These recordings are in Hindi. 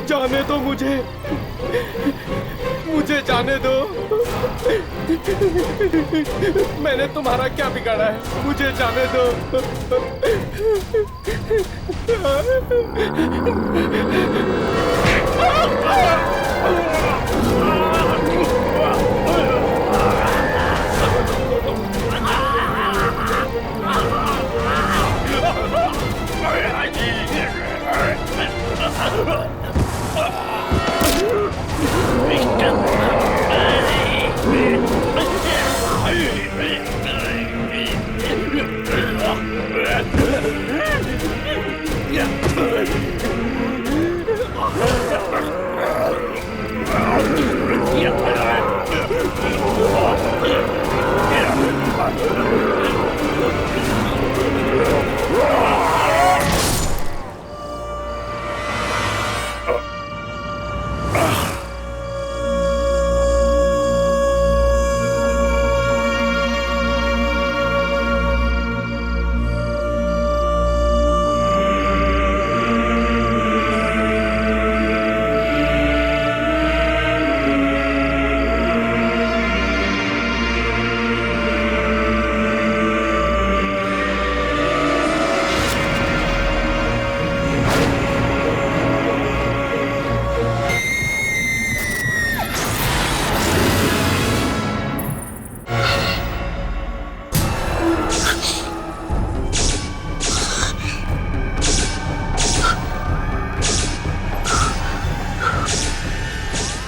जाने दो मुझे जाने दो। मैंने तुम्हारा क्या बिगाड़ा है? मुझे जाने दो।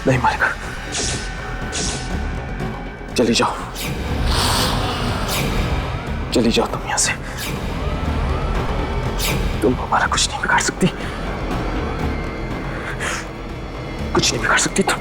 नहीं मारेगा। चली जाओ तुम यहां से। तुम हमारा कुछ नहीं बिगाड़ सकती, कुछ नहीं बिगाड़ सकती तुम।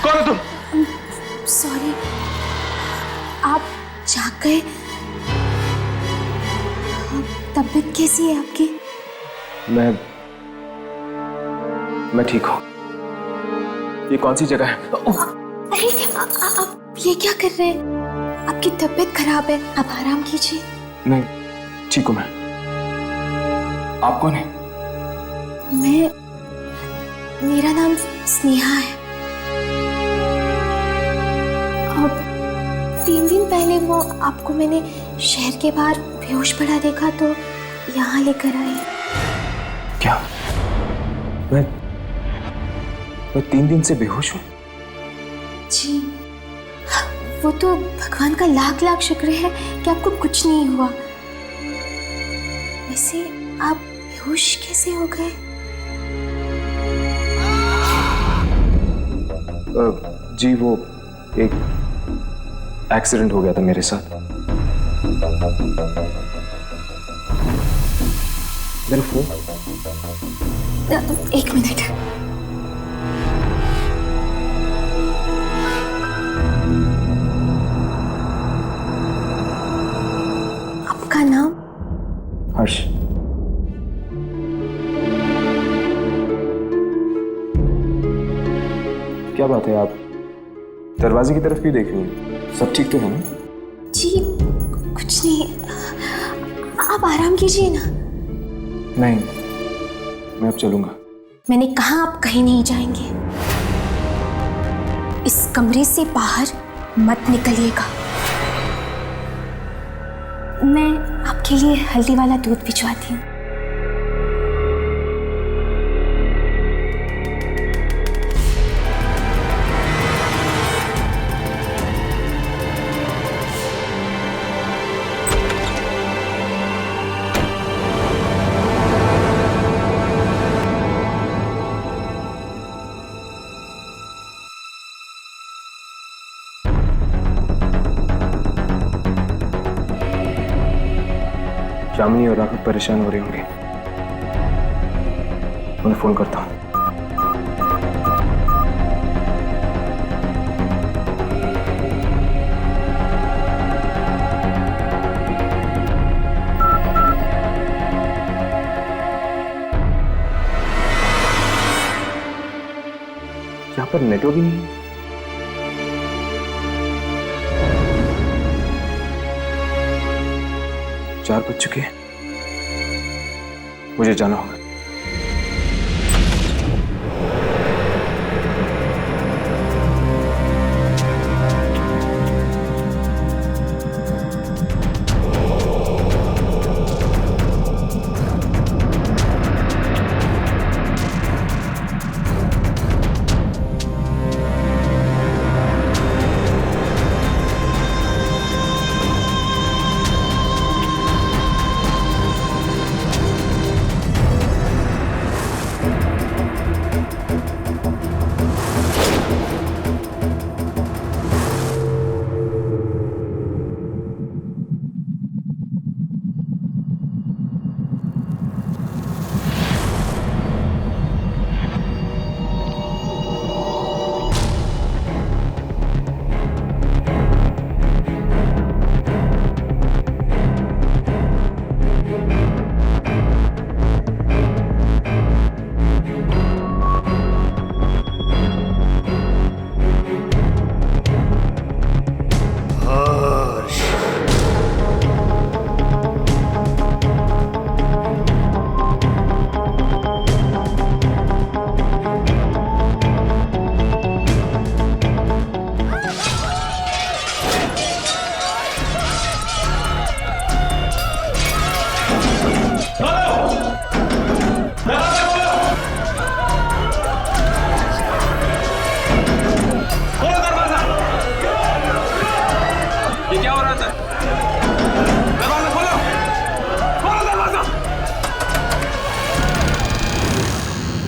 कौन हो तुम? सॉरी, आप जाग गए। तबीयत कैसी है आपकी? मैं ठीक हूँ। ये कौन सी जगह है? अरे आप ये क्या कर रहे हैं? आपकी तबीयत खराब है, आप आराम कीजिए। नहीं, ठीक हूँ मैं। आप कौन है? मेरा नाम स्नेहा है। अब 3 दिन पहले वो आपको मैंने शहर के बाहर बेहोश पड़ा देखा तो यहाँ लेकर आई। क्या? मैं 3 दिन से बेहोश हूँ? जी, वो तो भगवान का लाख लाख शुक्र है कि आपको कुछ नहीं हुआ। वैसे आप बेहोश कैसे हो गए? जी, वो एक एक्सीडेंट हो गया था मेरे साथ। मेरा फोन? 1 मिनट। आपका नाम? हर्ष। क्या बात है, आप दरवाजे की तरफ क्यों देख रही हैं? सब ठीक तो है ना? जी कुछ नहीं, आप आराम कीजिए ना। नहीं, मैं अब चलूंगा। मैंने कहा आप कहीं नहीं जाएंगे। इस कमरे से बाहर मत निकलिएगा। मैं आपके लिए हल्दी वाला दूध भिजवाती हूँ। यामिनी और राघव परेशान हो रहे होंगे। उन्हें फोन करता हूँ। यहाँ पर नेटवर्क ही नहीं है। 4 बज चुके हैं, मुझे जाना होगा।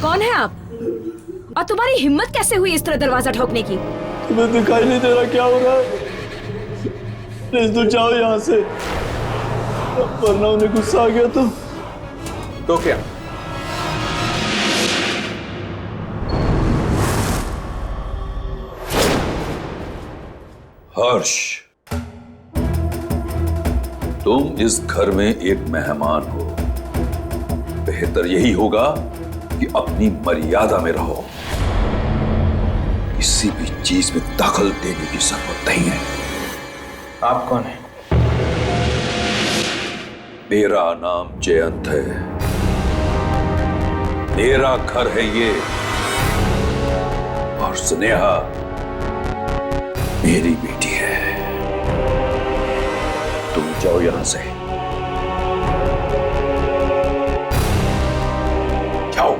कौन है आप? और तुम्हारी हिम्मत कैसे हुई इस तरह दरवाजा ठोकने की? तुम्हें दिखाई नहीं दे रहा क्या हो रहा है? प्लीज तुम जाओ यहाँ से, वरना उन्हें गुस्सा आ गया तो क्या? हर्ष, तुम इस घर में एक मेहमान हो। बेहतर यही होगा कि अपनी मर्यादा में रहो। किसी भी चीज में दखल देने की जरूरत नहीं है। आप कौन हैं? मेरा नाम जयंत है। मेरा घर है ये, और स्नेहा मेरी बेटी है। तुम जाओ यहां से, जाओ।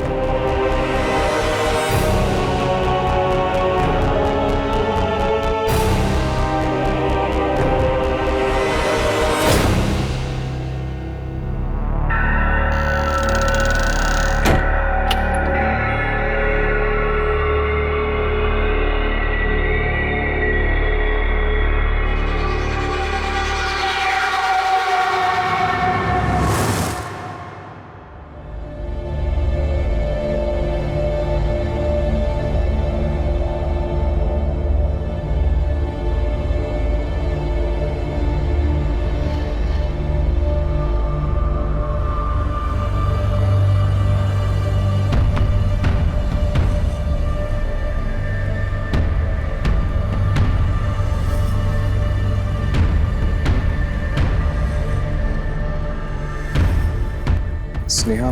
स्नेहा,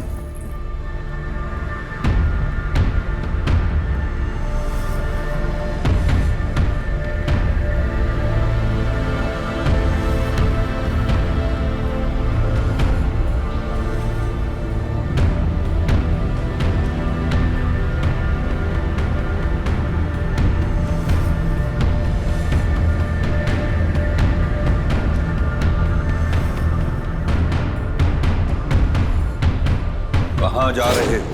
कहां जा रहे हो?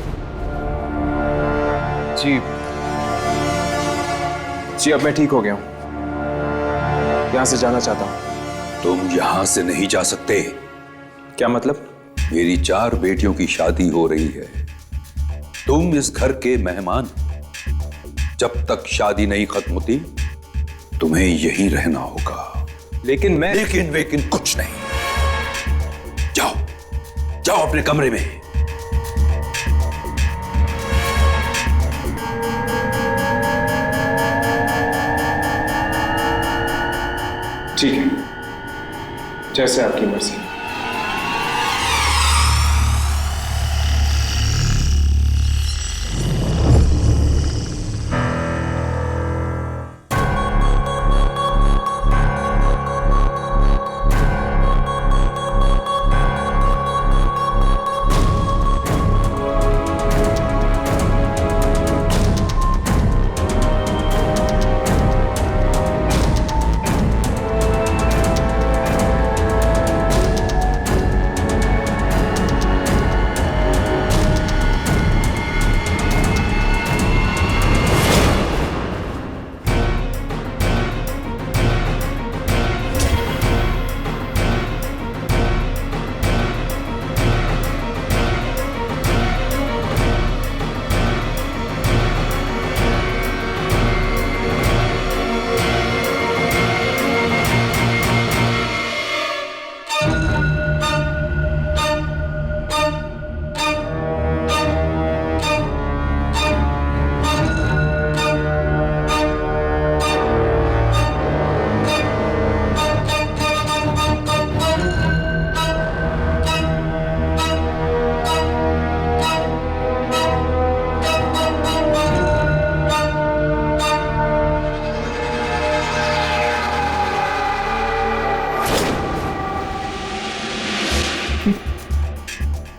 जी अब मैं ठीक हो गया हूं। यहां से जाना चाहता हूं। तुम यहां से नहीं जा सकते। क्या मतलब? मेरी 4 बेटियों की शादी हो रही है। तुम इस घर के मेहमान हो। जब तक शादी नहीं खत्म होती तुम्हें यहीं रहना होगा। लेकिन मैं लेकिन वेकिन कुछ नहीं। जाओ जाओ अपने कमरे में। ठीक है, जैसे आपकी मर्जी।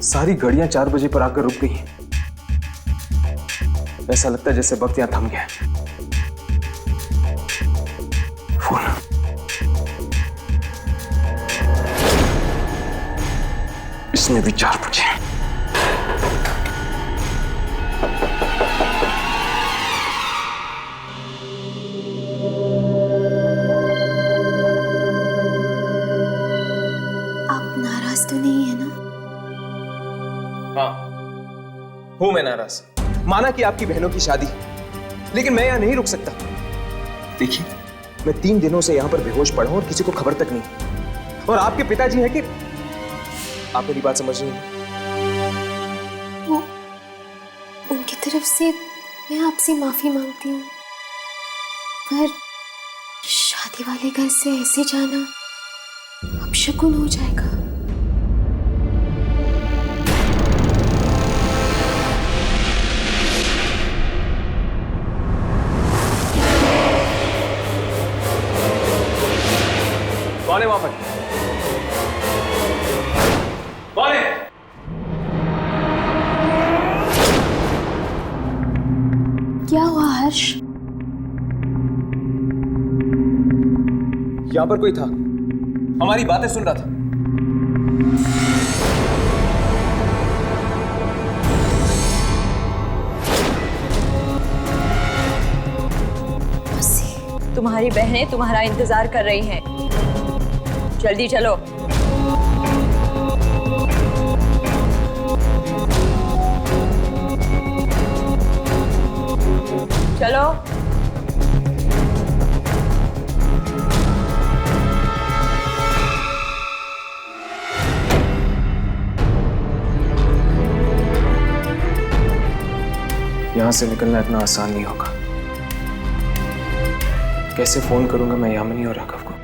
सारी घड़ियां 4 बजे पर आकर रुक गई। ऐसा लगता है जैसे वक्त यहां थम गया। फोन। इसमें भी 4 बजे। आप नाराज तो नहीं है ना? हाँ, हूं मैं नाराज। माना कि आपकी बहनों की शादी, लेकिन मैं यहां नहीं रुक सकता। देखिए, मैं 3 दिनों से यहां पर बेहोश पड़ा हूं और किसी को खबर तक नहीं। और आपके पिताजी हैं कि आप मेरी बात समझ रही हैं? वो उनकी तरफ से मैं आपसे माफी मांगती हूँ, पर शादी वाले घर से ऐसे जाना अपशकुन हो जाएगा। कौन है वहां पर? कौन है? क्या हुआ हर्ष? यहां पर कोई था, हमारी बातें सुन रहा था। तुम्हारी बहनें तुम्हारा इंतजार कर रही हैं। जल्दी चलो। चलो। यहां से निकलना इतना आसान नहीं होगा। कैसे फोन करूंगा मैं यामिनी और राघव को?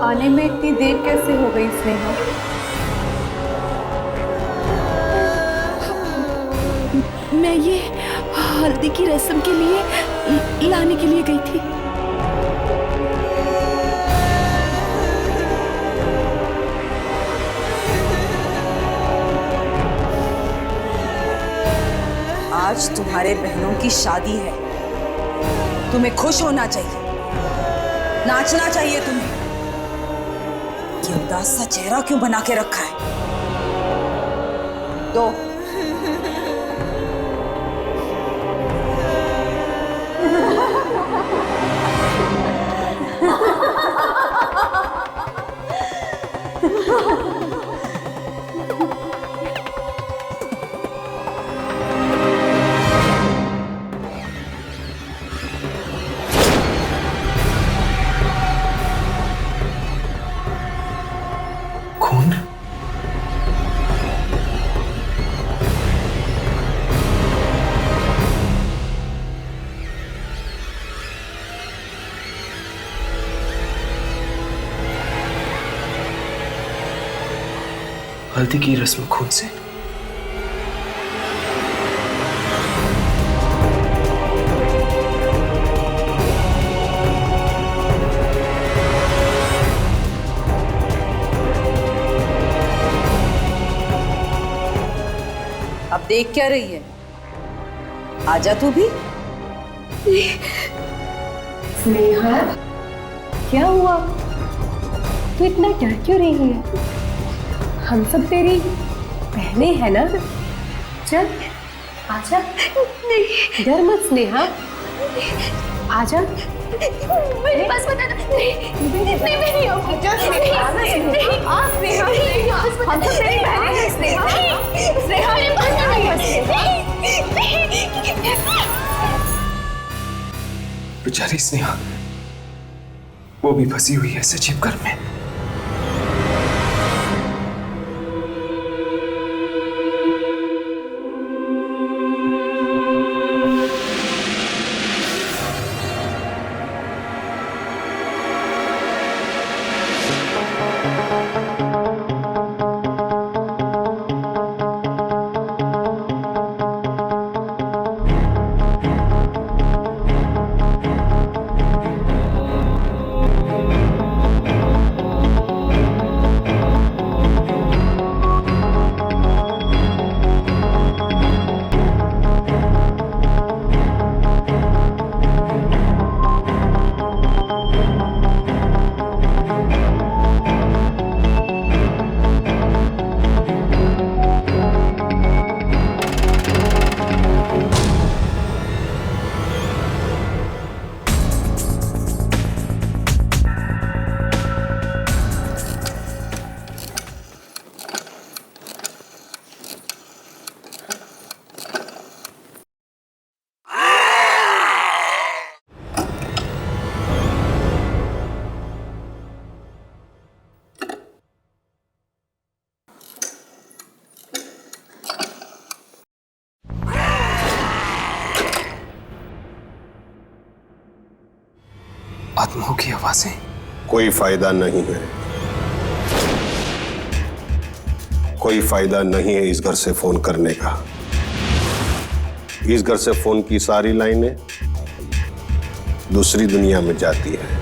आने में इतनी देर कैसे हो गई स्नेहा? मैं ये हल्दी की रस्म के लिए लाने के लिए गई थी। आज तुम्हारे बहनों की शादी है, तुम्हें खुश होना चाहिए, नाचना चाहिए तुम्हें। ये उदास सा चेहरा क्यों बना के रखा है? दो खून? हल्दी की रस्म खून से? अब देख क्या रही है? आजा तू भी। स्नेहा, क्या हुआ? तू इतना डर क्यों रही है? हम सब तेरी बहनें हैं ना? चल आजा। नहीं, डर मत स्नेहा, आजा। मेरे पास बता नहीं नहीं आजा स्नेहा, हम सब तेरी बहनें हैं स्नेहा। स्नेहा मेरे पास बेचारी स्नेहा, वो भी फंसी हुई है सजीव घर में। आत्माओं की आवाजें। कोई फायदा नहीं है, कोई फायदा नहीं है इस घर से फोन करने का। इस घर से फोन की सारी लाइनें दूसरी दुनिया में जाती है।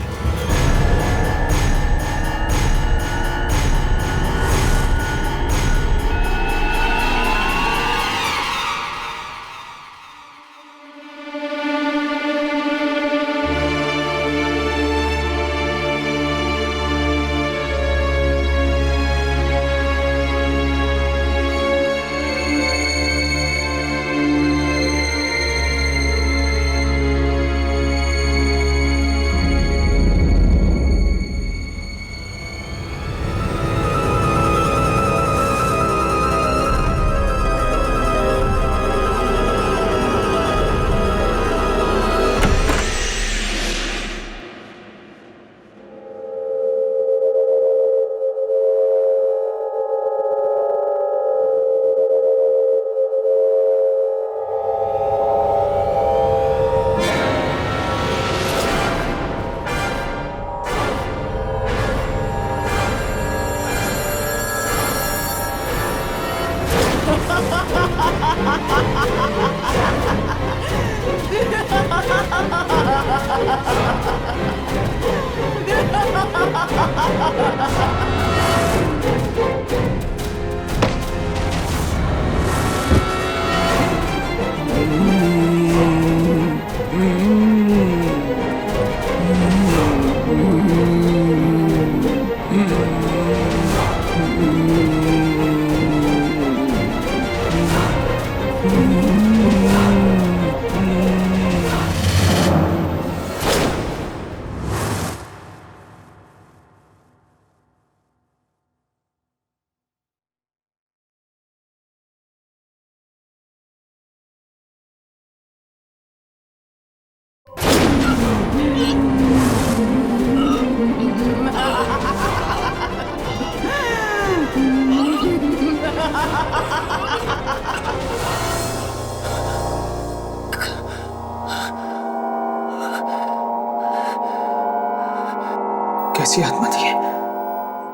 कैसी आत्मा थी?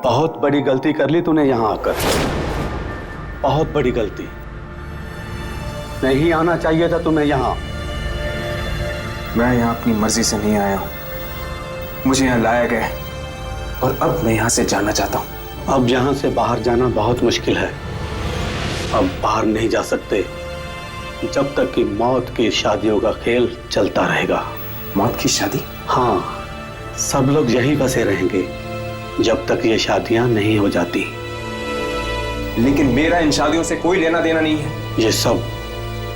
बहुत बड़ी गलती कर ली तूने यहां आकर, बहुत बड़ी गलती। नहीं आना चाहिए था तुम्हें यहां। मैं यहाँ अपनी मर्जी से नहीं आया हूँ, मुझे यहाँ लाया गया है और अब मैं यहाँ से जाना चाहता हूँ। अब यहाँ से बाहर जाना बहुत मुश्किल है। अब बाहर नहीं जा सकते जब तक कि मौत की शादियों का खेल चलता रहेगा। मौत की शादी? हाँ, सब लोग यहीं बसे रहेंगे जब तक ये शादियां नहीं हो जाती। लेकिन मेरा इन शादियों से कोई लेना देना नहीं है। ये सब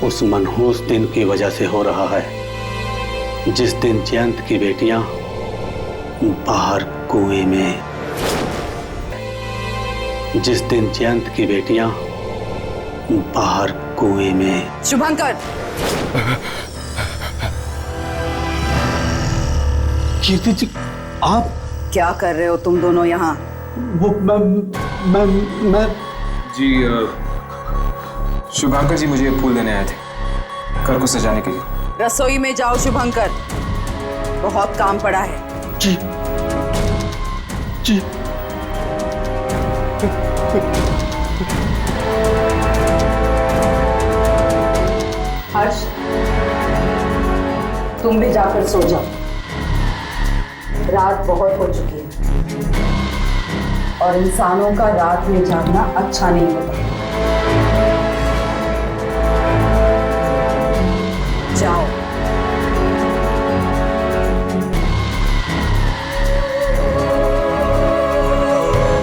उस मनहूस दिन की वजह से हो रहा है जिस दिन जयंत की बेटियां बाहर कुएं में, जिस दिन जयंत की बेटियां बाहर कुएं में। शुभंकर, कीर्ति जी, आप क्या कर रहे हो तुम दोनों यहाँ? वो मैं जी शुभंकर जी मुझे फूल देने आए थे घर को सजाने के लिए। रसोई में जाओ शुभंकर, बहुत काम पड़ा है। जी जी। हर्ष, तुम भी जाकर सो जाओ, रात बहुत हो चुकी है और इंसानों का रात में जागना अच्छा नहीं होता। जाओ।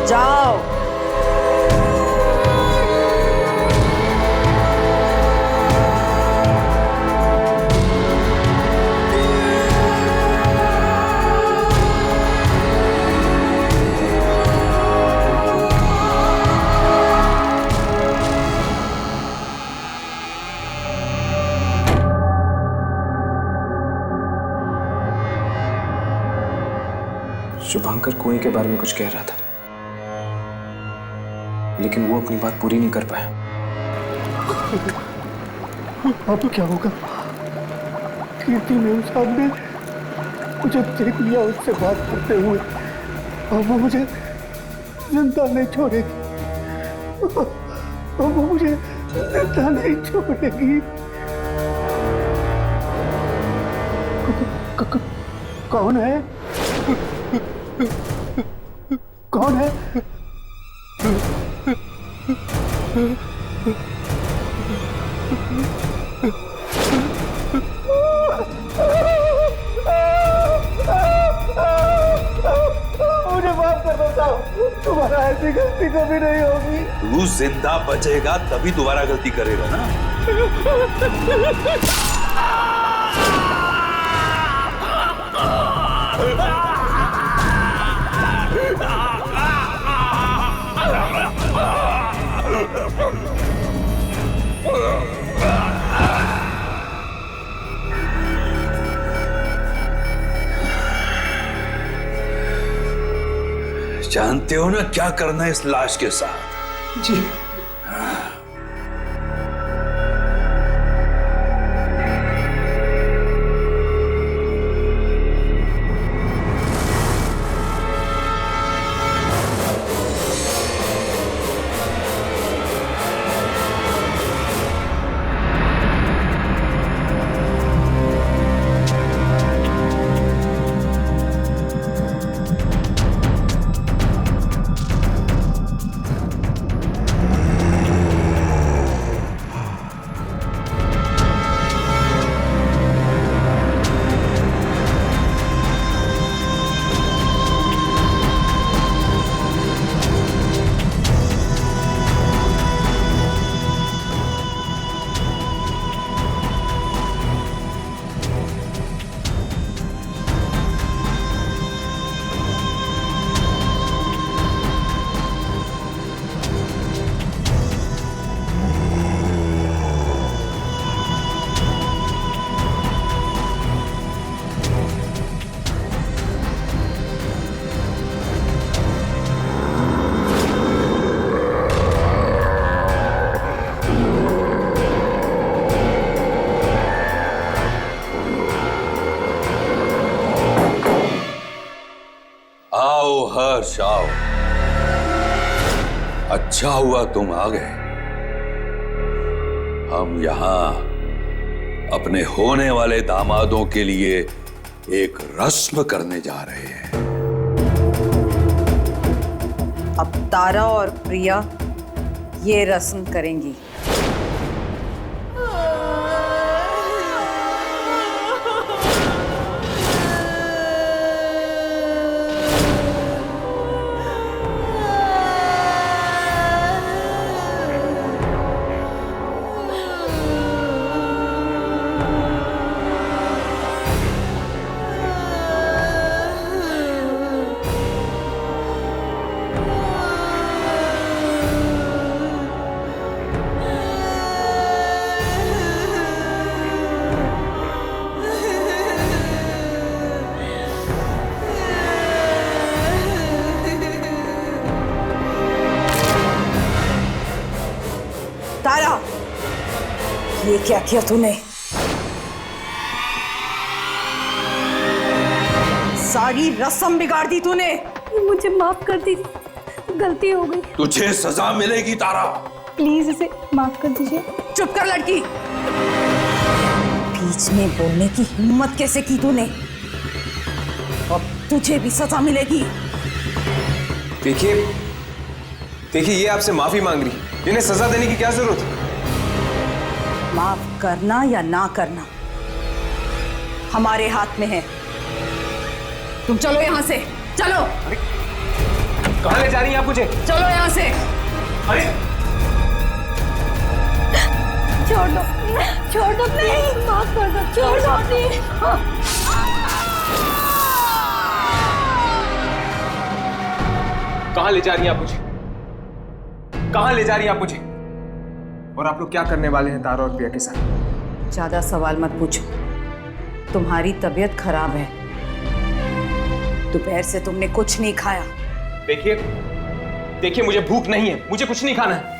जाओ। शुभंकर कुएं के बारे में कुछ कह रहा था, लेकिन वो अपनी बात पूरी नहीं कर पाया। अब क्या होगा? कीर्ति मेम साहब ने मुझे देख लिया उससे बात करते हुए, अब वो मुझे जिंदा नहीं छोड़ेगी। अब वो मुझे जिंदा नहीं छोड़ेगी। कौन है? कौन है? मुझे माफ कर दो साहब, तुम्हारा ऐसी गलती कभी नहीं होगी। तू जिंदा बचेगा तभी दोबारा गलती करेगा ना। जानते हो ना क्या करना है इस लाश के साथ? जी। बदशाह, अच्छा हुआ तुम आ गए। हम यहां अपने होने वाले दामादों के लिए एक रस्म करने जा रहे हैं। अब तारा और प्रिया ये रस्म करेंगी। तारा, ये क्या किया तूने? सारी रस्म बिगाड़ दी तूने। मुझे माफ कर दीजिए, गलती हो गई। तुझे सजा मिलेगी तारा। प्लीज इसे माफ कर दीजिए। चुप कर लड़की। बीच में बोलने की हिम्मत कैसे की तूने? अब तुझे भी सजा मिलेगी। देखिए देखिए, ये आपसे माफी मांग रही, इन्हें सजा देने की क्या जरूरत है? माफ करना या ना करना हमारे हाथ में है। तुम चलो यहां से, चलो। कहां ले जा रही हैं आप मुझे? चलो यहां से। अरे छोड़ दो, छोड़ दो, नहीं, माफ कर दो, छोड़ दो प्लीज। कहां ले जा रही हैं आप मुझे? कहां ले जा रही हैं आप मुझे? और आप लोग क्या करने वाले हैं तारा और प्रिया के साथ? ज्यादा सवाल मत पूछो। तुम्हारी तबीयत खराब है, दोपहर से तुमने कुछ नहीं खाया। देखिए देखिए, मुझे भूख नहीं है, मुझे कुछ नहीं खाना है।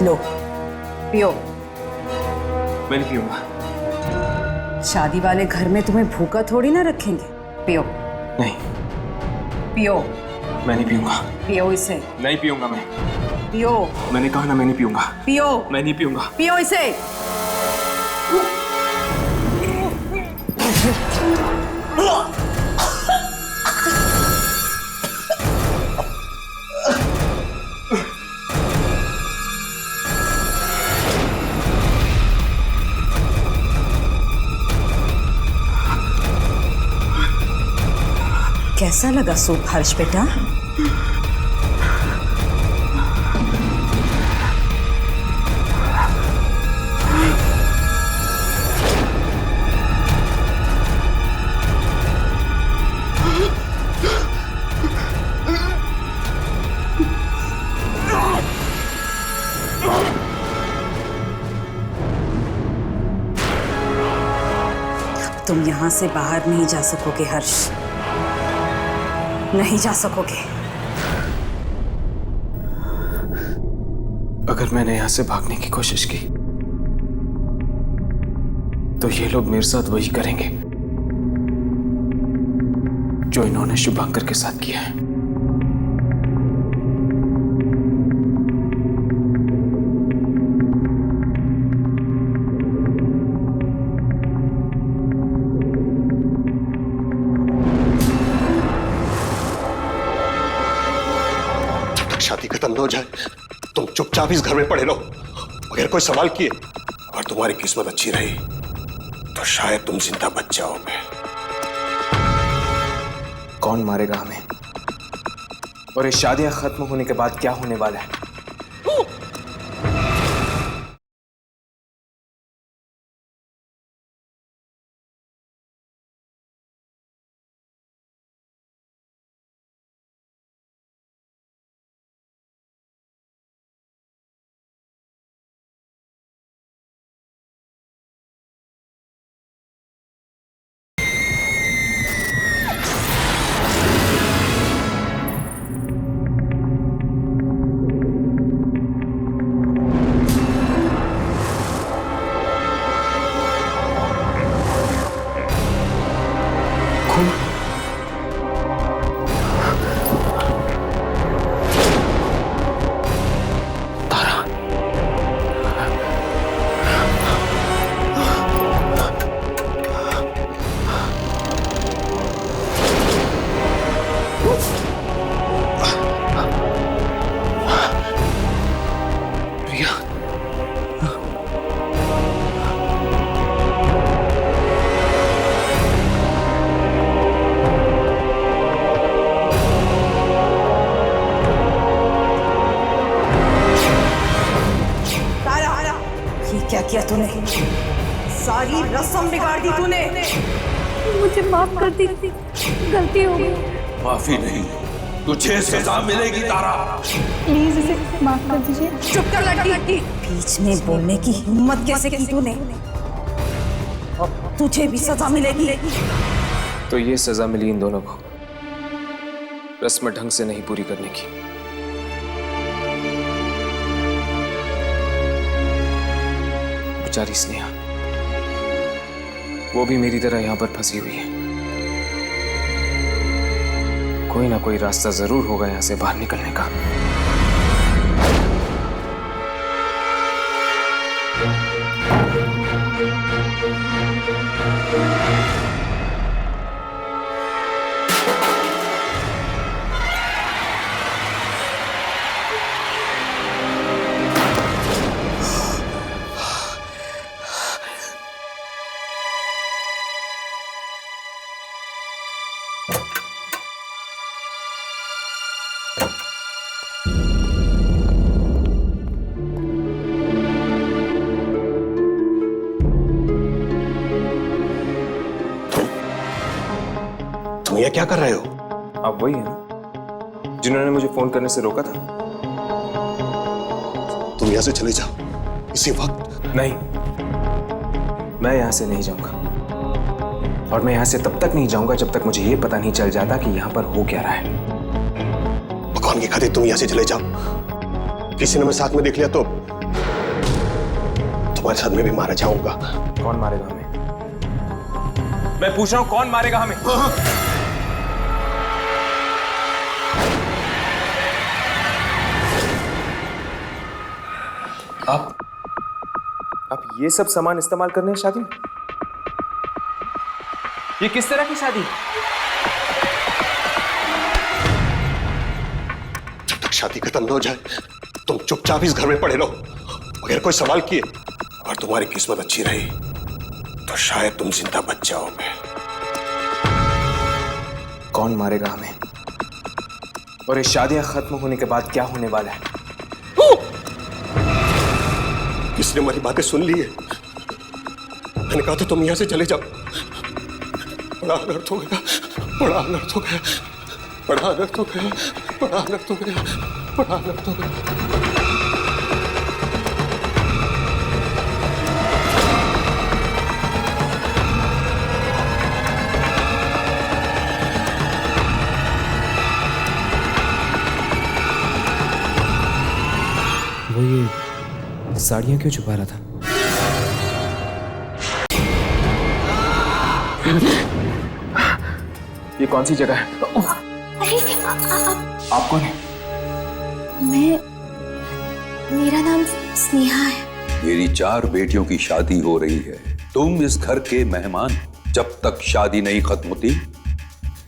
लो, पियो। मैं नहीं पीऊंगा। शादी वाले घर में तुम्हें भूखा थोड़ी ना रखेंगे। पियो। नहीं, पियो। मैं नहीं पीऊंगा। पियो इसे। नहीं पीऊंगा मैं। पियो। मैंने कहा ना, मैं नहीं पीऊंगा। पियो। मैं नहीं पीऊंगा। पियो इसे। कैसा लगा सूप हर्ष बेटा? तुम यहां से बाहर नहीं जा सकोगे हर्ष, नहीं जा सकोगे। अगर मैंने यहां से भागने की कोशिश की तो ये लोग मेरे साथ वही करेंगे जो इन्होंने शुभांकर के साथ किया है। शादी खत्म न हो जाए तुम चुपचाप इस घर में पड़े रहो। अगर कोई सवाल किए और तुम्हारी किस्मत अच्छी रही तो शायद तुम जिंदा बच जाओगे। कौन मारेगा हमें? और ये शादियां खत्म होने के बाद क्या होने वाला है? दिया तूने, सारी रस्म बिगाड़ दी तूने। मुझे माफ कर दी, गलती हो गई। माफी नहीं, तुझे सजा मिलेगी तारा। प्लीज इसे माफ कर दीजिए। चुप कर लड़की, बीच में बोलने की हिम्मत कैसे की तूने? तुझे भी सजा मिलेगी। तो ये सजा मिली इन दोनों को रस्म ढंग से नहीं पूरी करने की। बेचारी स्नेहा, वो भी मेरी तरह यहां पर फंसी हुई है। कोई ना कोई रास्ता जरूर होगा यहां से बाहर निकलने का। तुम ये क्या कर रहे हो? आप वही है ना जिन्होंने मुझे फोन करने से रोका था? तुम यहां से चले जाओ इसी वक्त। नहीं, मैं यहां से नहीं जाऊंगा। और मैं यहां से तब तक नहीं जाऊंगा जब तक मुझे यह पता नहीं चल जाता कि यहां पर हो क्या रहा है। भगवान की खातिर तुम यहां से चले जाओ। किसी ने मैं साथ में देख लिया तो तुम्हारे साथ में भी मारा जाऊंगा। कौन मारेगा हमें? मैं पूछ रहा हूं, कौन मारेगा हमें? आप ये सब सामान इस्तेमाल करने हैं शादी में? ये किस तरह की शादी? जब तक शादी खत्म न हो जाए तुम चुपचाप इस घर में पड़े रहो। अगर कोई सवाल किए और तुम्हारी किस्मत अच्छी रही तो शायद तुम जिंदा बच जाओगे। कौन मारेगा हमें? और ये शादियां खत्म होने के बाद क्या होने वाला है? किसने हमारी बातें सुन ली है? मैंने कहा था तुम यहां से चले जाओ। बड़ा अनर्थ हो गया, बड़ा अनर्थ हो गया, बड़ा अनर्थ हो गया, बड़ा अनर्थ हो गया, बड़ा अनर्थ हो गया। वो ये साड़ियां क्यों छुपा रहा था? ये कौन सी जगह है? आप कौन है? मेरा नाम स्नेहा है। मेरी 4 बेटियों की शादी हो रही है। तुम इस घर के मेहमान हो। जब तक शादी नहीं खत्म होती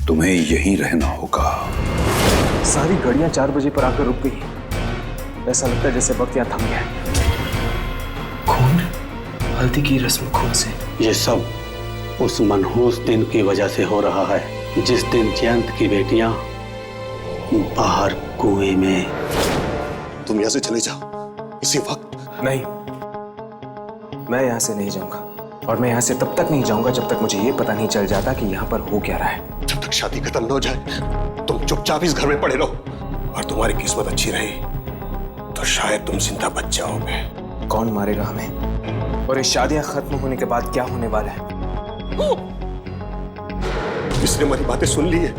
तुम्हें यहीं रहना होगा। सारी गाड़ियां 4 बजे पर आकर रुक गई। ऐसा लगता है जैसे वक्त यहाँ थम गया है। खून, हल्दी की रस्म खून से। ये सब उस मनहूस दिन की वजह से हो रहा है जिस दिन जयंत की बेटियां बाहर कुएं में। तुम यहां से चले जाओ इसी वक्त। नहीं, मैं यहां से नहीं जाऊंगा। और मैं यहां से तब तक नहीं जाऊंगा जब तक मुझे ये पता नहीं चल जाता कि यहां पर हो क्या रहा है। जब तक शादी खत्म न हो जाए तुम चुपचाप इस घर में पड़े रहो। और तुम्हारी किस्मत अच्छी रही तो शायद तुम जिंदा बच जाओगे। कौन मारेगा हमें? और ये शादियां खत्म होने के बाद क्या होने वाला है? किसने हमारी बातें सुन ली है?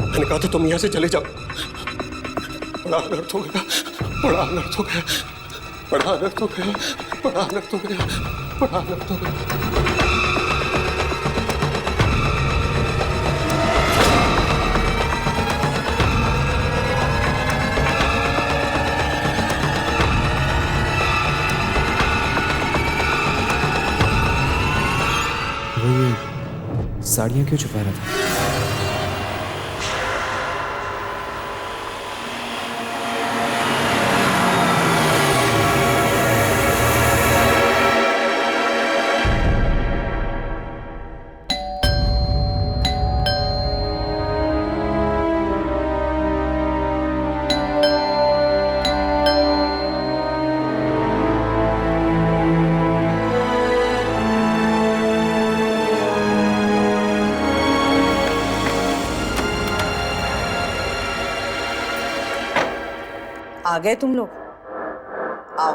मैंने कहा था तुम यहां से चले जाओ। बड़ा अनर्थ हो गया, बड़ा अनर्थ हो गया, बड़ा अनर्थ हो गया, बड़ा अनर्थ हो गया, बड़ा अनर्थ हो गया। वो ये साड़ियां क्यों छुपा रहा था? आ गए तुम लोग? आओ,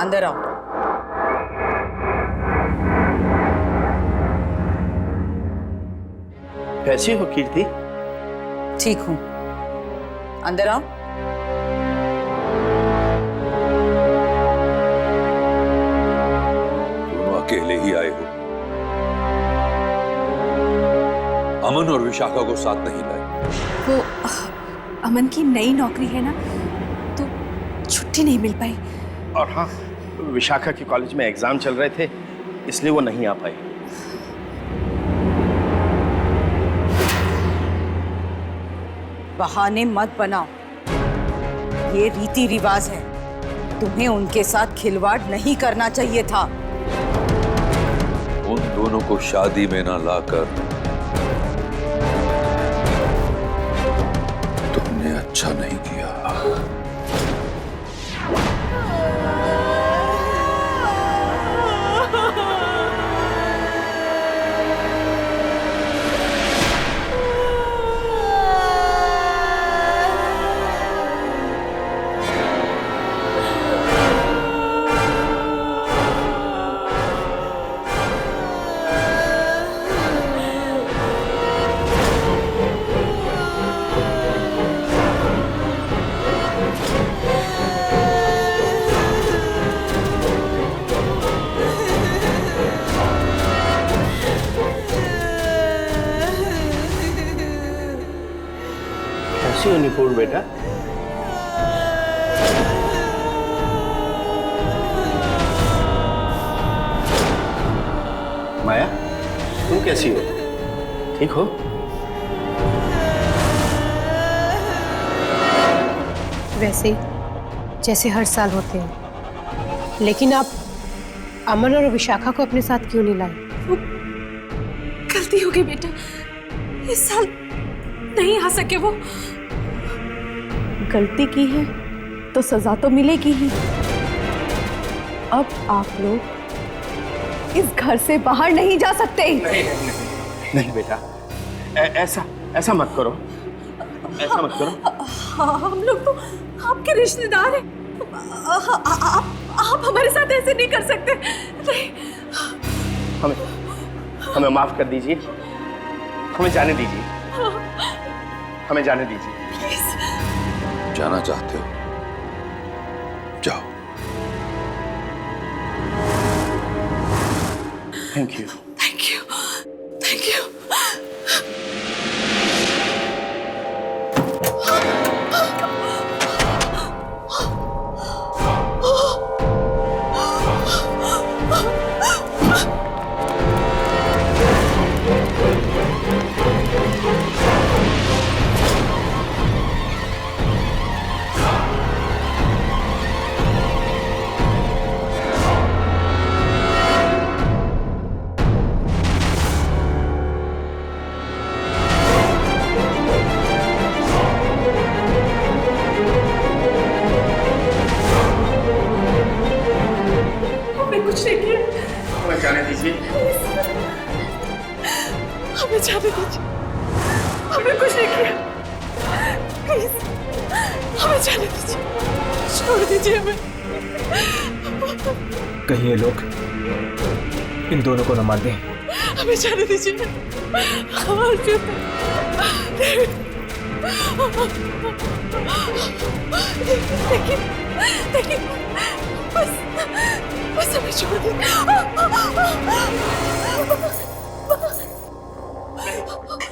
अंदर आओ। कैसी हो कीर्ति? ठीक हूं, अंदर आओ। दोनों अकेले ही आए हो? अमन और विशाखा को साथ नहीं लाए? वो अमन की नई नौकरी है ना, तो छुट्टी नहीं मिल पाई। और हाँ, विशाखा के कॉलेज में एग्जाम चल रहे थे, इसलिए वो नहीं आ पाई। बहाने मत बनाओ, ये रीति रिवाज है। तुम्हें उनके साथ खिलवाड़ नहीं करना चाहिए था। उन दोनों को शादी में ना लाकर तुमने अच्छा नहीं किया। कैसी हो निपुण बेटा? माया, तुम कैसी हो? ठीक हो? वैसे ही जैसे हर साल होते हैं। लेकिन आप अमन और विशाखा को अपने साथ क्यों नहीं लाए? गलती हो गई बेटा, इस साल नहीं आ सके वो। गलती की है तो सजा तो मिलेगी ही। अब आप लोग इस घर से बाहर नहीं जा सकते। नहीं बेटा, ऐसा मत करो, ऐसा मत करो। हम लोग तो आपके रिश्तेदार हैं। आप हमारे साथ ऐसे नहीं कर सकते। नहीं, हमें माफ कर दीजिए, हमें जाने दीजिए, हमें जाने दीजिए। जाना चाहते हो? जाओ। Thank you. Thank you, thank you. कुछ नहीं किया। हमें जाने दीजिए, हमें जाने दीजिए, हमने कुछ नहीं किया। प्लीज, हमें जाने दीजिए, छोड़ दीजिए हमें। कहीं ये लोग इन दोनों को न मार दें। हमें जाने दीजिए। देखिए, बस हमें छोड़ दे।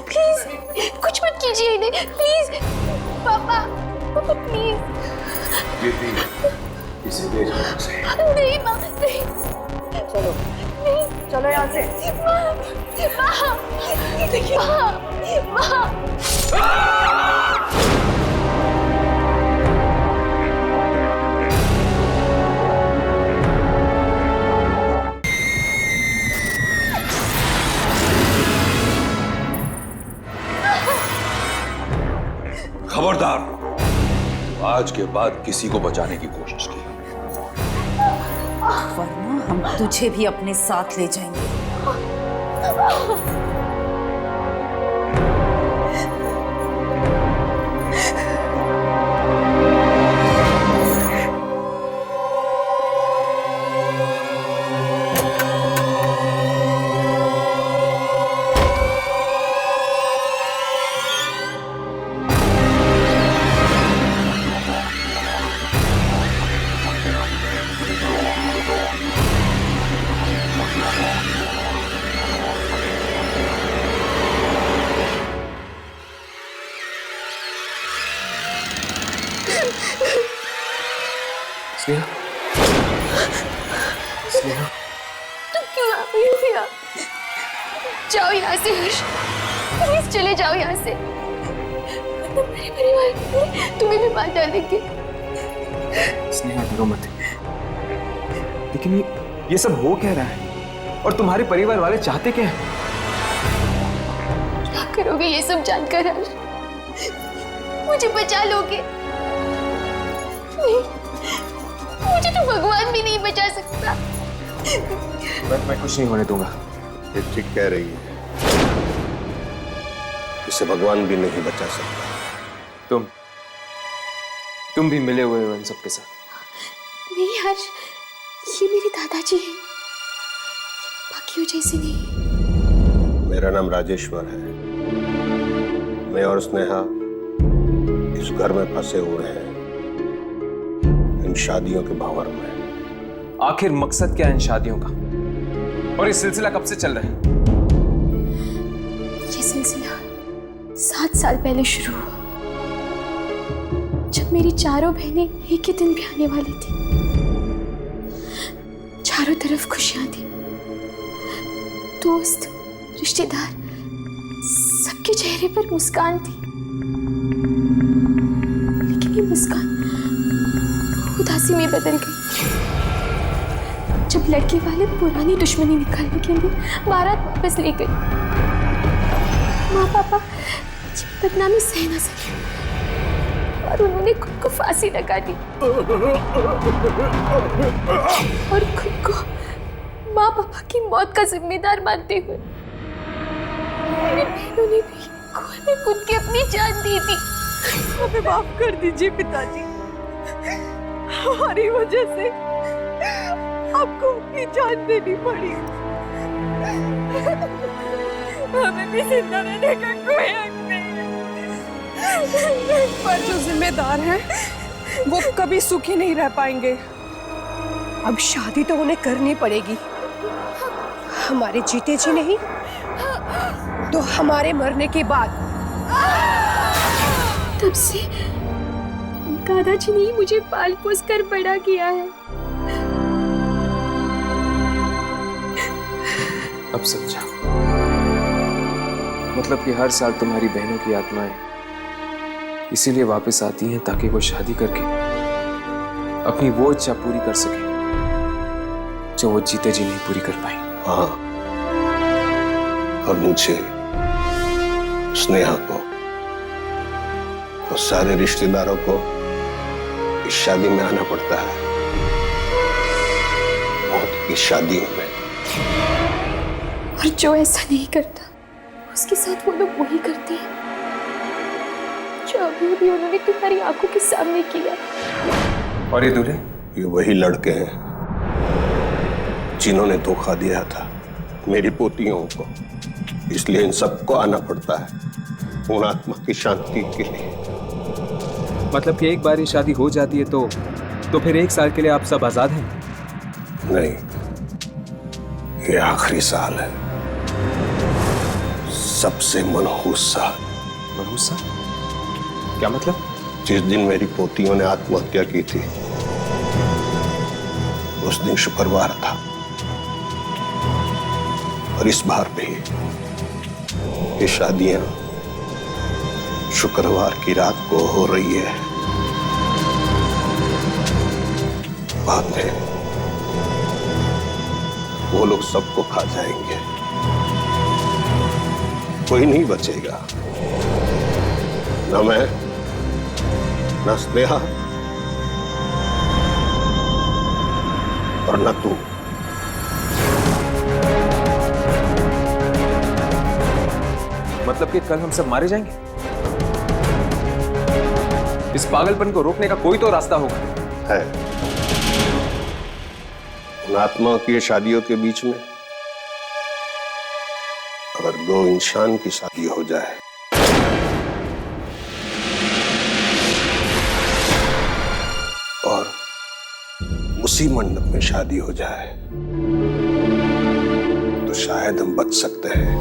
प्लीज, कुछ मत कीजिए इन्हें, प्लीज। पापा, प्लीज। इसे ले जाओ यहाँ से। नहीं माँ, नहीं। चलो, नहीं, चलो यहाँ से। माँ, देखिए, माँ। खबरदार, आज के बाद किसी को बचाने की कोशिश की वरना हम तुझे भी अपने साथ ले जाएंगे। तुम क्यों आ रही हो यहाँ? जाओ यहाँ से हर्ष, प्लीज चले जाओ यहाँ से। मेरे परिवार तुम्हें भी मार डालेंगे। स्नेहा डरो मत। लेकिन ये सब हो क्या रहा है और तुम्हारे परिवार वाले चाहते क्या है? क्या करोगे ये सब जानकर हर्ष? मुझे बचा लोगे? नहीं, मुझे तो भगवान भी नहीं बचा सकता। मैं कुछ नहीं होने दूंगा। ये ठीक कह रही है, इसे भगवान भी नहीं बचा सकता। तुम भी मिले हुए हो इन सब के साथ। नहीं हर्ष, ये मेरे दादाजी हैं, बाकियों जैसे नहीं। मेरा नाम राजेश्वर है। मैं और स्नेहा इस घर में फंसे हुए हैं, इन शादियों के भंवर में। आखिर मकसद क्या है इन शादियों का? और ये सिलसिला कब से चल रहा है? ये सिलसिला 7 साल पहले शुरू हुआ, जब मेरी चारों बहनें एक ही दिन ब्याहने वाली थी। चारों तरफ खुशियां थी, दोस्त, रिश्तेदार, सबके चेहरे पर मुस्कान थी। लेकिन ये मुस्कान उदासी में बदल गई जब लड़के वाले पुरानी दुश्मनी निकालने के लिए बारात वापस ले गए। माँ पापा बदनामी सह न सके और उन्होंने खुद को फांसी लगा दी और खुद को माँ पापा की मौत का जिम्मेदार मानते हुए मेरी बहनों ने भी कुएं में कूद के अपनी जान दी थी। हमें माफ कर दीजिए पिताजी, हमारी वजह से आपको अपनी जान देनी पड़ी। हमें भी जिंदा रहने का कोई हक नहीं है। पर जो जिम्मेदार हैं वो कभी सुखी नहीं रह पाएंगे। अब शादी तो उन्हें करनी पड़ेगी, हमारे जीते जी नहीं तो हमारे मरने के बाद। तब से दादाजी ने ही मुझे पाल पोस कर बड़ा किया है। अब समझा। मतलब कि हर साल तुम्हारी बहनों की आत्माएं इसीलिए वापस आती हैं ताकि वो शादी करके अपनी वो इच्छा पूरी कर सके जो वो जीते जी नहीं पूरी कर पाई। हाँ, और मुझे, स्नेहा को और सारे रिश्तेदारों को इस शादी में आना पड़ता है, मौत की शादी में। और जो ऐसा नहीं करता उसके साथ वो लोग वही करते हैं जो अभी अभी उन्होंने तुम्हारी आंखों के सामने किया। और ये दूल्हे? ये वही लड़के हैं जिन्होंने धोखा दिया था मेरी पोतियों को, इसलिए इन सबको आना पड़ता है उन आत्मा की शांति के लिए। मतलब कि एक बार ये शादी हो जाती है तो फिर 1 साल के लिए आप सब आजाद हैं? नहीं, ये आखिरी साल है, सबसे मनहूस साल। मनहूस साल? क्या मतलब? जिस दिन मेरी पोतियों ने आत्महत्या की थी उस दिन शुक्रवार था, और इस बार भी ये शादियां शुक्रवार की रात को हो रही है। बाद में वो लोग सबको खा जाएंगे, कोई नहीं बचेगा, न मैं, न स्नेहा और न तू। मतलब कि कल हम सब मारे जाएंगे? इस पागलपन को रोकने का कोई तो रास्ता होगा। है, उन आत्माओं की शादियों के बीच में अगर 2 इंसान की शादी हो जाए और उसी मंडप में शादी हो जाए तो शायद हम बच सकते हैं।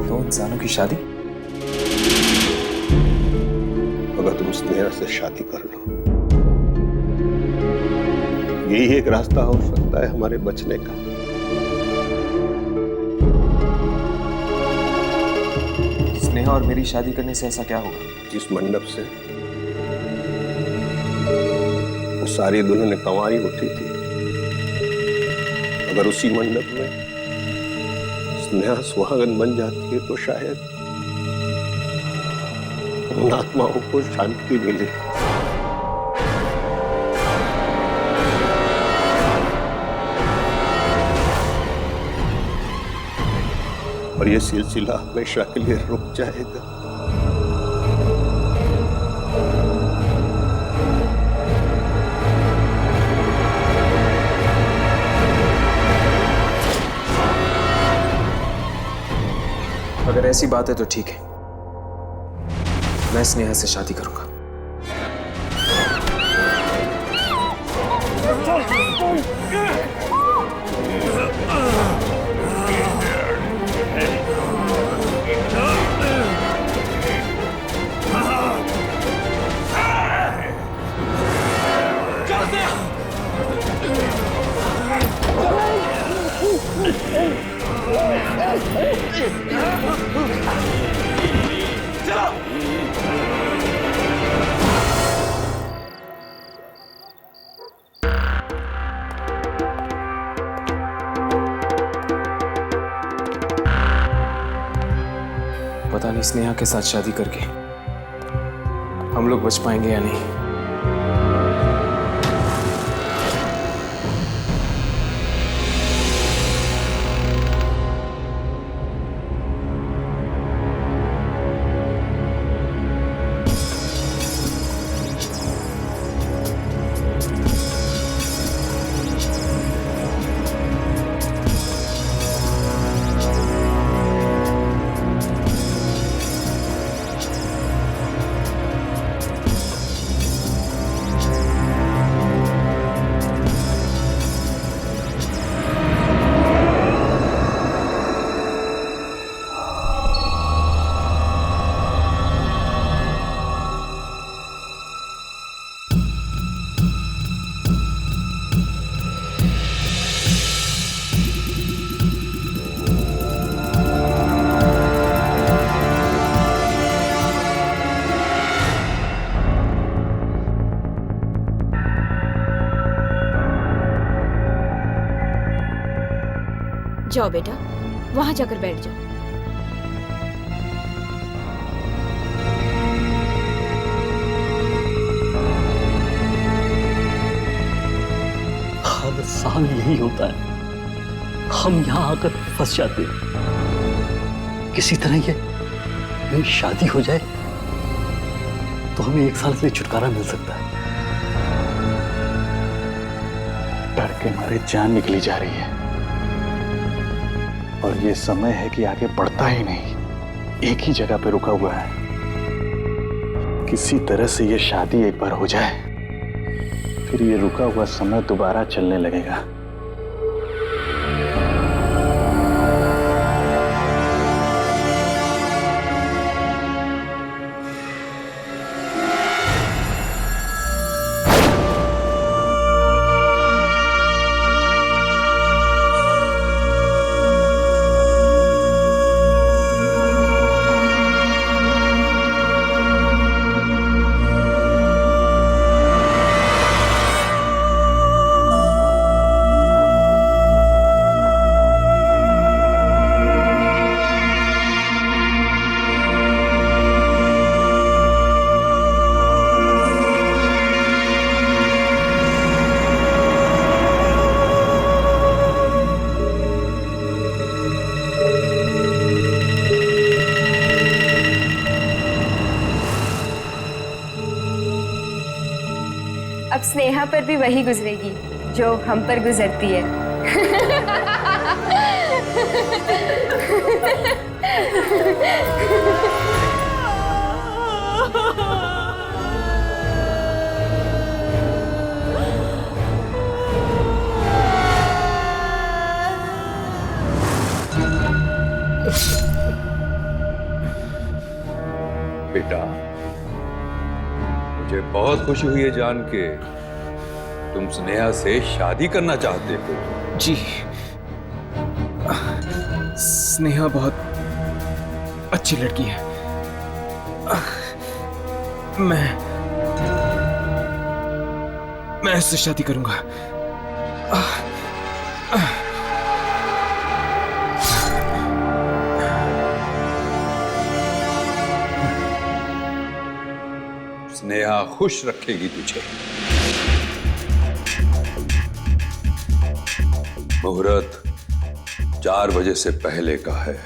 2 इंसानों की शादी? अगर तुम स्नेहा से शादी कर लो, यही एक रास्ता हो सकता है हमारे बचने का। स्नेहा और मेरी शादी करने से ऐसा क्या होगा? जिस मंडप से वो सारी दुल्हन कंवारी उठी थी, अगर उसी मंडप में स्नेहा सुहागन बन जाती है तो शायद उन आत्माओं को शांति मिले। और ये सिलसिला हमेशा के लिए रुक जाएगा। अगर ऐसी बात है तो ठीक है, मैं स्नेहा से शादी करूंगा। पता नहीं स्नेहा के साथ शादी करके हम लोग बच पाएंगे या नहीं। जाओ बेटा, वहां जाकर बैठ जाओ। हर साल यही होता है, हम यहाँ आकर फंस जाते हैं। किसी तरह ये मेरी शादी हो जाए तो हमें 1 साल से छुटकारा मिल सकता है। डर के मारे जान निकली जा रही है और ये समय है कि आगे बढ़ता ही नहीं, एक ही जगह पे रुका हुआ है। किसी तरह से ये शादी एक बार हो जाए, फिर ये रुका हुआ समय दोबारा चलने लगेगा। अब स्नेहा पर भी वही गुजरेगी जो हम पर गुजरती है। बेटा, मुझे बहुत खुशी हुई है जान के तुम स्नेहा से शादी करना चाहते हो? जी, स्नेहा बहुत अच्छी लड़की है। मैं इससे शादी करूंगा। स्नेहा खुश रखेगी तुझे। मुहूर्त 4 बजे से पहले का है।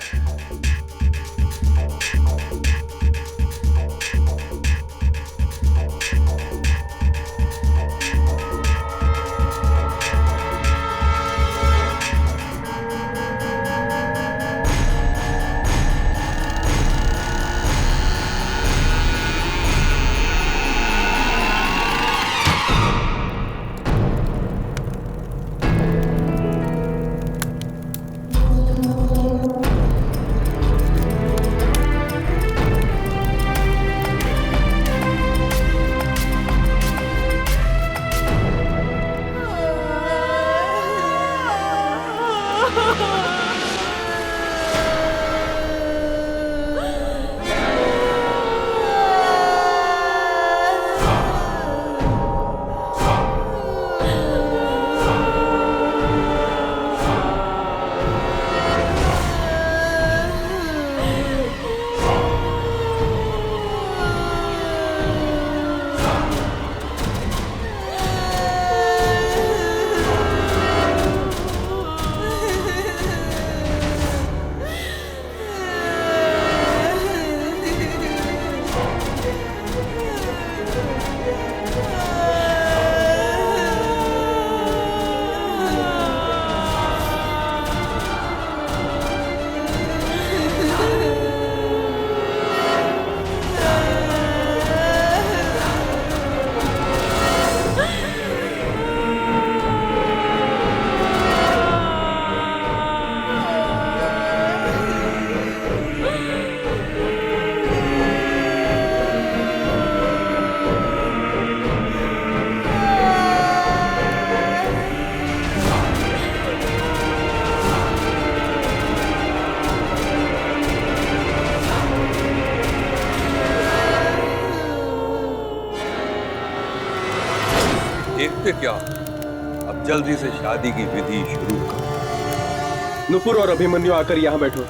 देखते क्या, अब जल्दी से शादी की विधि शुरू करो। नुपुर और अभिमन्यु आकर यहां बैठो।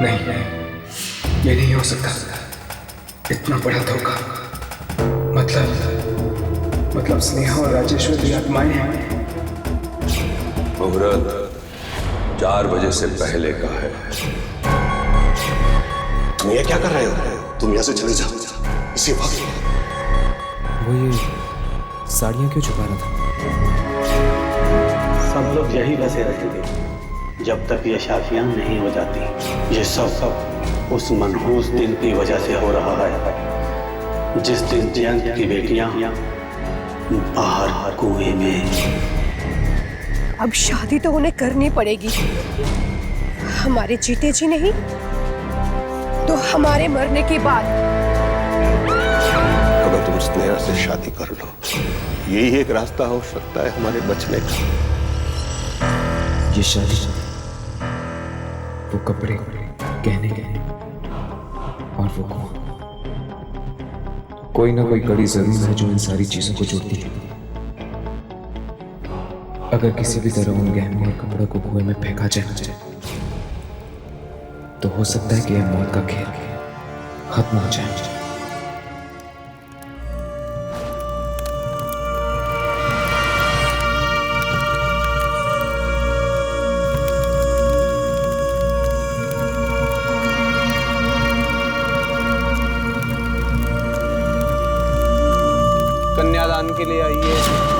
नहीं, ये नहीं हो सकता। इतना बड़ा धोखा। मतलब स्नेहा और राजेश्वरी आत्माएं हैं। मुहूर्त 4 बजे से पहले का है। तुम ये क्या कर रहे हो? तुम यहां से चले जाओ इसी वक्त। वो ये साड़ियां क्यों छुपा रहा था? सब लोग यही बसे रहते थे जब तक ये शादियां नहीं हो जाती। ये सब उस मनहूस दिन की वजह से हो रहा है जिस दिन जयंत की बेटियां बाहर कुएं में। अब शादी तो उन्हें करनी पड़ेगी। हमारे जीते जी नहीं तो हमारे मरने के बाद। अगर तुम स्नेहा से शादी कर लो, यही एक रास्ता हो सकता है हमारे बचने का। ये शादी, वो कपड़े, गहने और वो कुआं, कोई ना कोई कड़ी जरूर है जो इन सारी चीजों को जोड़ती है। अगर किसी भी तरह उन गहनों और कपड़ों को कुएं में फेंका जाए तो हो सकता है कि यह मौत का खेल खत्म हो जाए। कन्यादान के लिए आइए।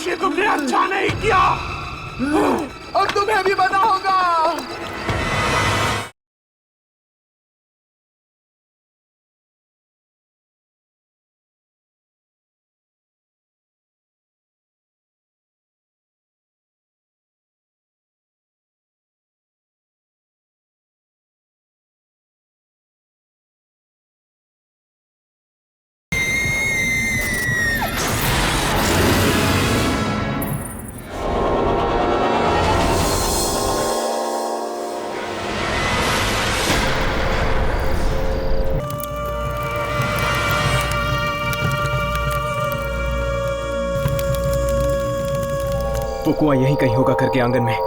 ये तुमने अच्छा नहीं किया और तुम्हें भी बना होगा। वो कुआं यहीं कहीं होगा घर के आंगन में।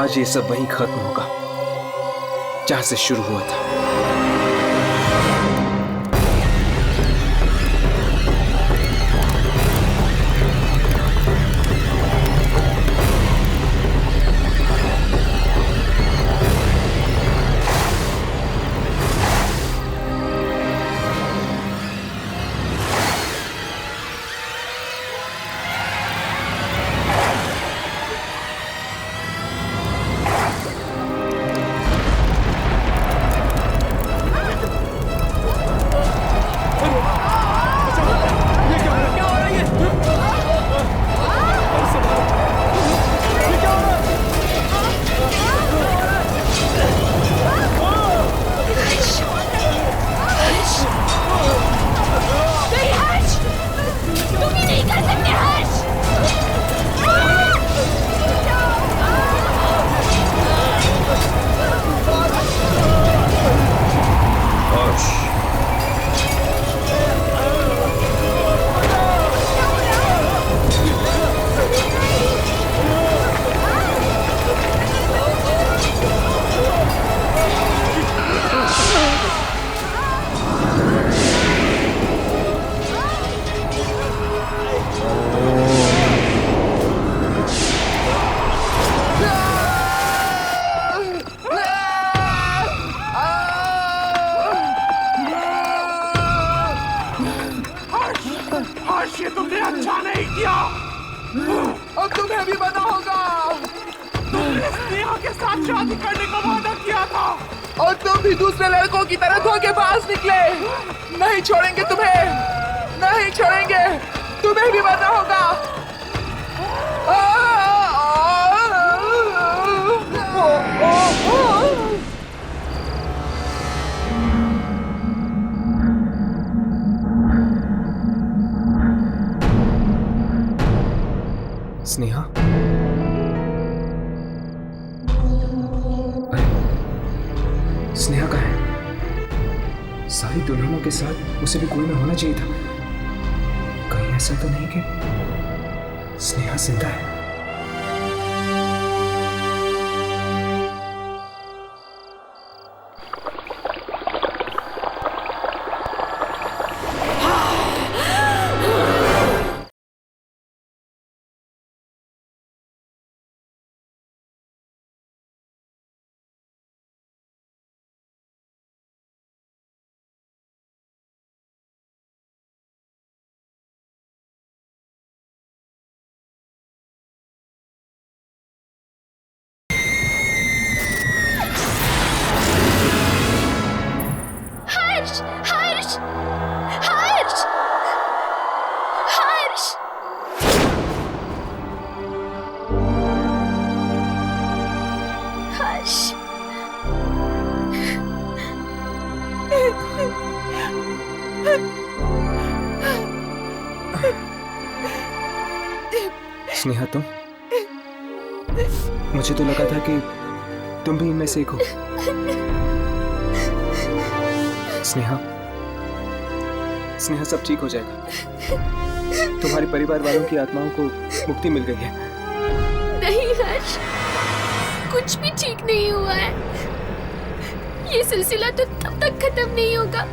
आज ये सब वहीं खत्म होगा जहां से शुरू हुआ था। ये तुमने अच्छा नहीं किया। अब तुम्हें भी बना होगा। तुमने स्नेहा के साथ शादी करने का वादा किया था और तुम भी दूसरे लड़कों की तरह धोखेबाज निकले। नहीं छोड़ेंगे तुम्हें, नहीं छोड़ेंगे। तुम्हें भी बना होगा। स्नेहा, स्नेहा कहाँ है? सारी दुल्हनों के साथ उसे भी कोई में होना चाहिए था। कहीं ऐसा तो नहीं कि स्नेहा जिंदा है? स्नेहा, तुम? मुझे तो लगा था कि तुम भी इनमें से एक हो। स्नेहा, स्नेहा, सब ठीक हो जाएगा। तुम्हारे परिवार वालों की आत्माओं को मुक्ति मिल गई है। नहीं हर्ष, कुछ भी ठीक नहीं हुआ है। ये सिलसिला तो तब तक खत्म नहीं होगा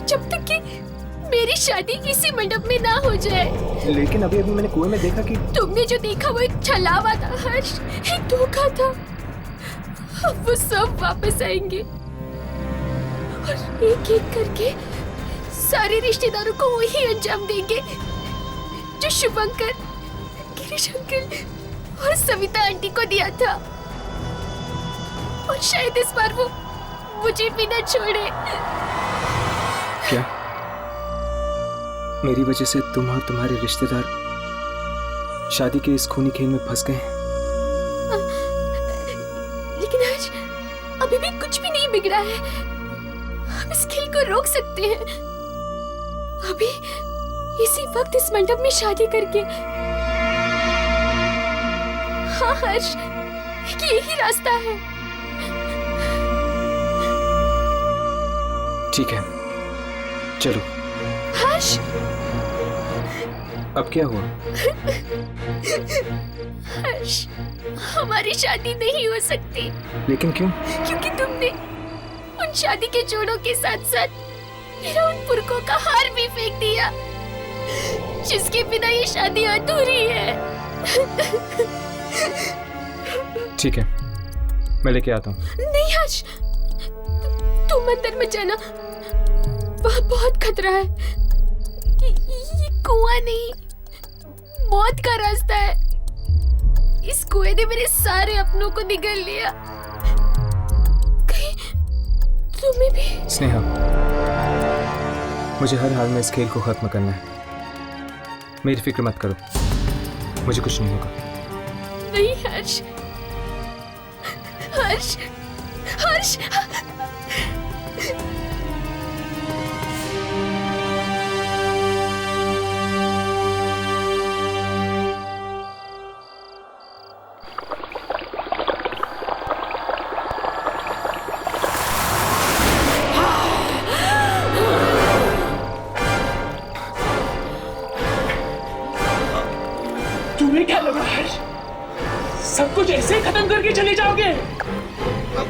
जब तक कि मेरी शादी इसी मंडप में ना हो जाए। लेकिन अभी मैंने कुएं में देखा कि तुमने जो देखा वो एक छलावा था हर्ष, एक धोखा था। अब वो सब वापस आएंगे और एक एक करके सारे रिश्तेदारों को वही अंजाम देंगे जो शुभंकर, गिरीश अंकल और सविता आंटी को दिया था। और शायद इस बार वो मुझे भी न छोड़े। क्या मेरी वजह से तुम और तुम्हारे रिश्तेदार शादी के इस खूनी खेल में फंस गए हैं? लेकिन आज अभी भी कुछ भी नहीं बिगड़ा है। हम इस खेल को रोक सकते हैं। अभी इसी वक्त इस मंडप में शादी करके। हाँ हर्ष, यही रास्ता है। ठीक है, चलो। हर्ष, अब क्या हुआ? हर्ष, हमारी शादी नहीं हो सकती। लेकिन क्यों? क्योंकि तुमने उन शादी के जोड़ों के साथ साथ मेरा उन पुरखों का हार भी फेंक दिया, जिसके बिना ये शादी अधूरी है। ठीक है, मैं लेके आता हूँ। नहीं हर्ष, तुम अंदर मत जाना, वहाँ बहुत खतरा है। ये कुआं नहीं, मौत का रास्ता है। इस कुएं ने मेरे सारे अपनों को निगल लिया। कहीं तुम्हें भी? स्नेहा, मुझे हर हाल में इस खेल को खत्म करना है। मेरी फिक्र मत करो, मुझे कुछ नहीं होगा। नहीं हर्ष, हर्ष, हर्ष। तुम्हें क्या लगा हर्ष? सब कुछ ऐसे ही खत्म करके चले जाओगे?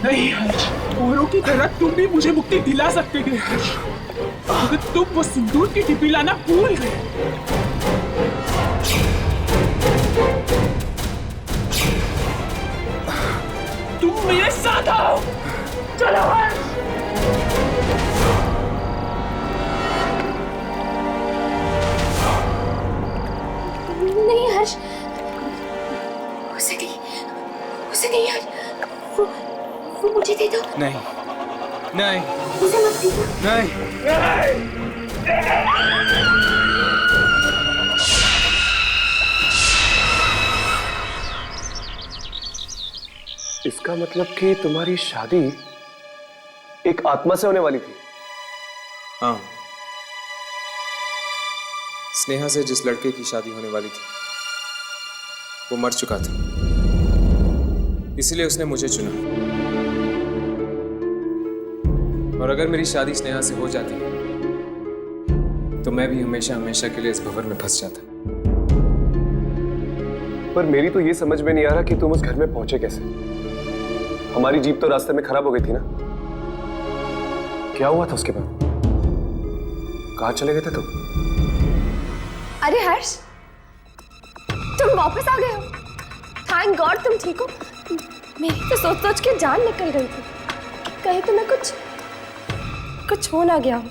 नहीं हर्ष, औरों की तरह तुम भी मुझे मुक्ति दिला सकते थे हर्ष, अगर तुम वो सिंदूर की डिब्बी लाना भूल गए। तुम मेरे साथ आओ, चलो हर्ष। नहीं हर्ष, उसे नहीं हर्ष, वो मुझे दे दो। नहीं, नहीं, उसे मत दो। नहीं। इसका मतलब कि तुम्हारी शादी एक आत्मा से होने वाली थी? हाँ, स्नेहा से जिस लड़के की शादी होने वाली थी वो मर चुका था, इसलिए उसने मुझे चुना। और अगर मेरी शादी स्नेहा से हो जाती तो मैं भी हमेशा हमेशा के लिए इस भंवर में फंस जाता। पर मेरी तो ये समझ में नहीं आ रहा कि तुम उस घर में पहुंचे कैसे? हमारी जीप तो रास्ते में खराब हो गई थी ना? क्या हुआ था उसके बाद? कहाँ चले गए थे तुम? अरे हर्ष, तुम वापस आ गए हो। थैंक गॉड तुम ठीक हो। मेरी तो सोच सोच के जान निकल गई थी, कहीं तुम्हें कुछ हो ना गया हो।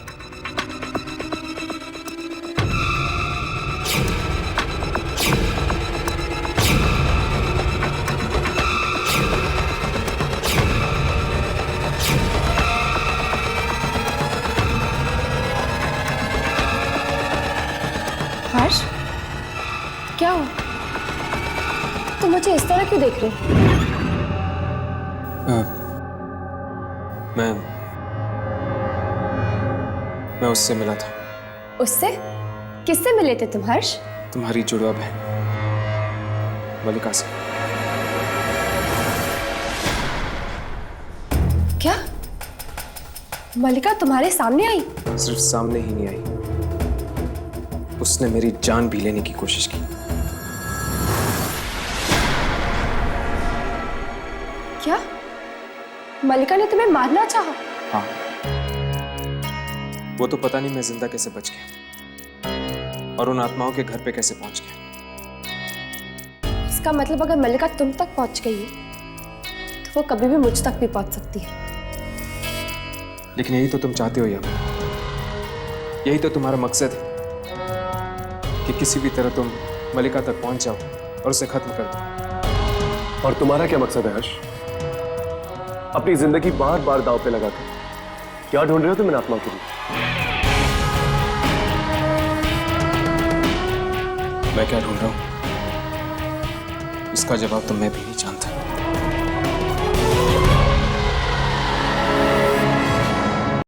हर्ष, क्या हो? तुम मुझे इस तरह क्यों देख रहे हो? मैं उससे मिला था। उससे? किससे मिले थे तुम हर्ष? तुम्हारी जुड़वा बहन मलिका से। क्या मलिका तुम्हारे सामने आई? सिर्फ सामने ही नहीं आई, उसने मेरी जान भी लेने की कोशिश की। क्या मलिका ने तुम्हें मारना चाहा? हाँ, वो तो पता नहीं मैं जिंदा कैसे बच गया और उन आत्माओं के घर पे कैसे पहुंच गया। इसका मतलब अगर मलिका तुम तक पहुंच गई है तो वो कभी भी मुझ तक भी पहुंच सकती है। लेकिन यही तो तुम चाहते हो यार, यही तो तुम्हारा मकसद है कि किसी भी तरह तुम मलिका तक पहुंच जाओ और उसे खत्म कर दो। और तुम्हारा क्या मकसद है हर्ष? अपनी जिंदगी बार बार दांव पे लगाकर क्या ढूंढ रहे हो तुम इन आत्माओं के लिए? मैं क्या ढूंढ रहा हूं इसका जवाब तो मैं भी नहीं जानता।